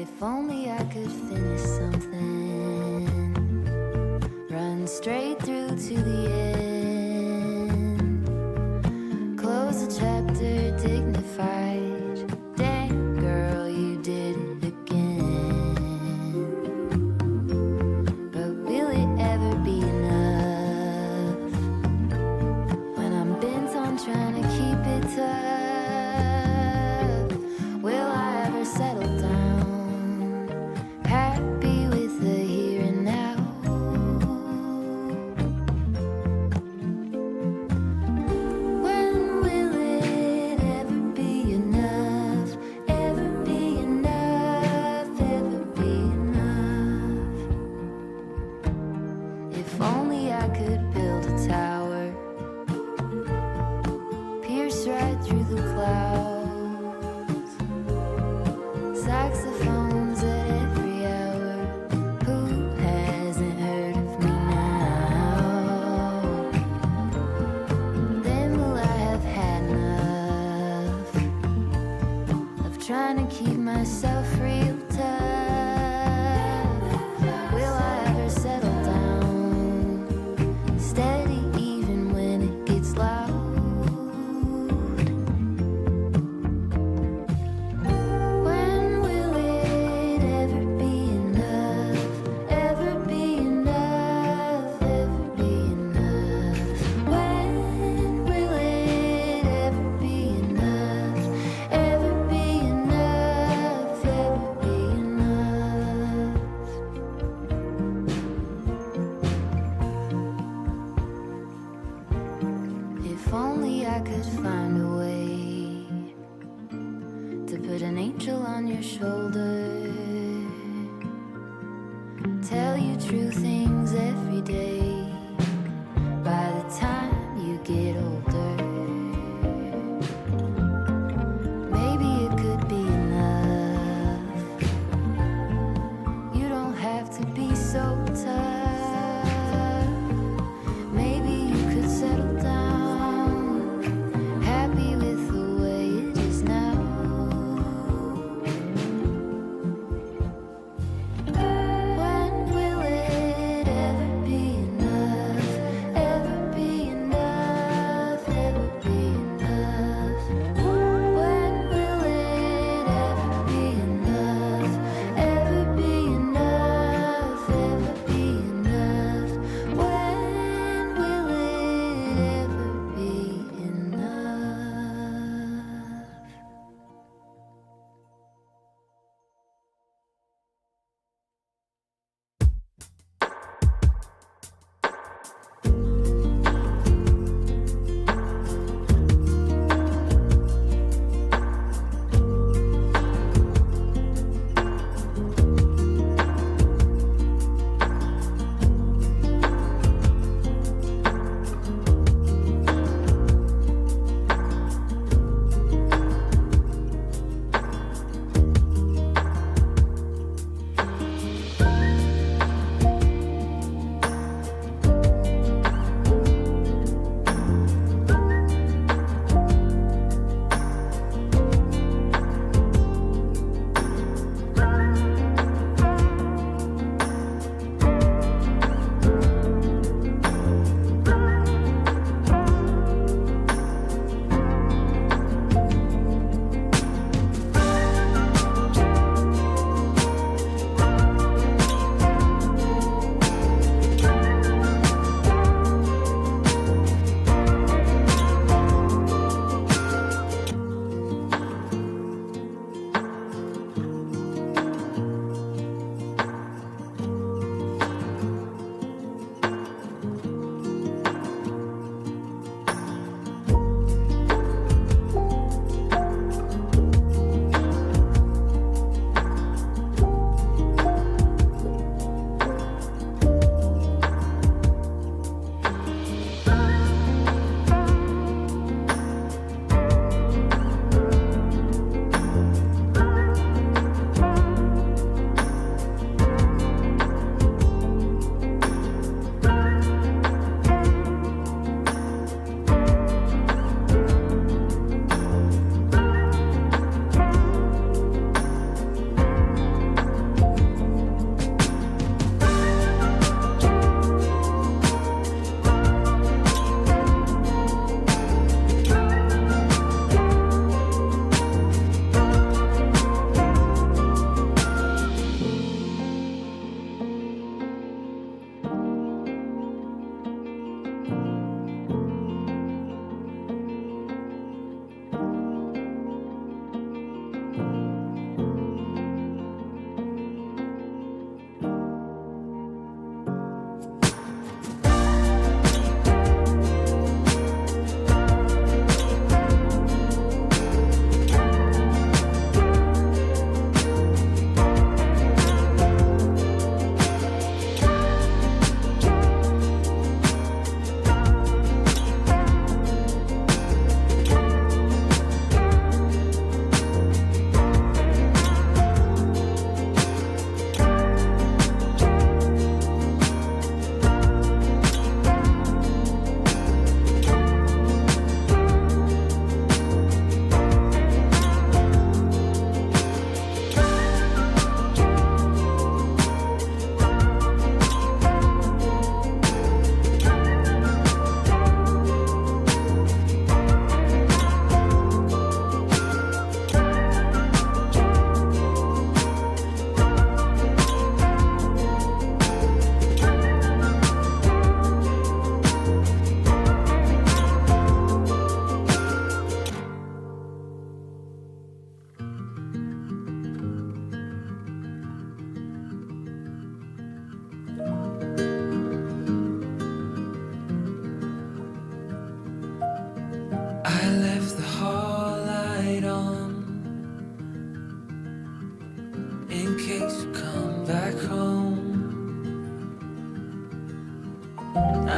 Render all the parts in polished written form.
If only I could finish something, run straight through to the end, close a chapter dignified. Damn, girl, you did it again. But will it ever be enough when I'm bent on trying to keep it tough? Will I ever settle down, happy with the here and now? When will it ever be enough? Ever be enough? Ever be enough? If only I could build a tower, pierce right through the clouds, saxophones at every hour. Who hasn't heard of me now? Then will I have had enough of trying to keep myself real tough? Will I ever settle down, steady even when it gets loud? When will it ever be enough? Ever be enough? Ever be enough? When will it ever be enough? Ever be enough? Ever be enough? If only I could find a way to put an angel on your shoulder, tell you true things every day. By the time you get older, maybe it could be enough. You don't have to be so tough. Maybe you could settle down, happy with the way it is now. When will it ever be enough? Ever be enough?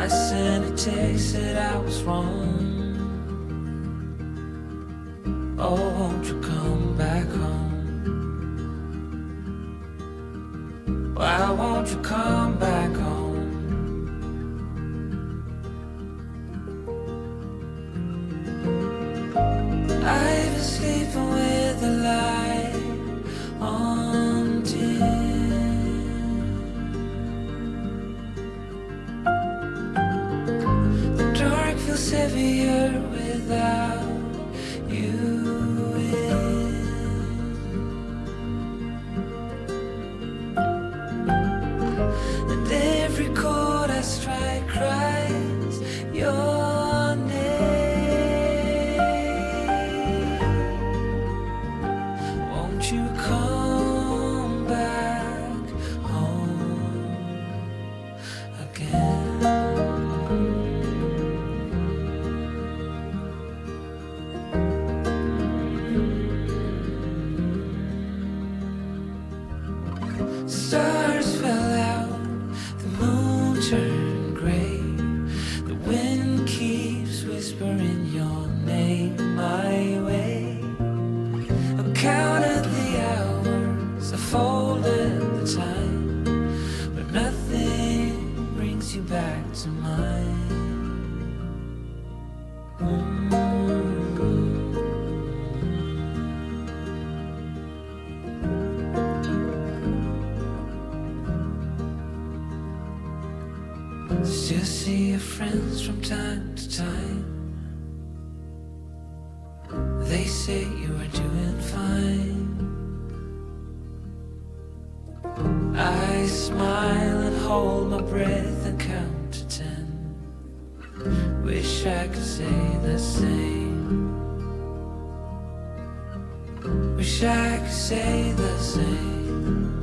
I sent a text that I was wrong. Oh, won't you come back home? Why won't you come back home? I've been sleeping with the light on dim. The dark feels heavier without you in. And every chord I strike cries your name. Won't you come back home again? Stars fell out, the moon turned gray. The wind keeps whispering your name my way. I've counted the hours, I folded the time, but nothing brings you back to mine. Still see your friends from time to time. They say you are doing fine. I smile and hold my breath and count to 10. Wish I could say the same. Wish I could say the same.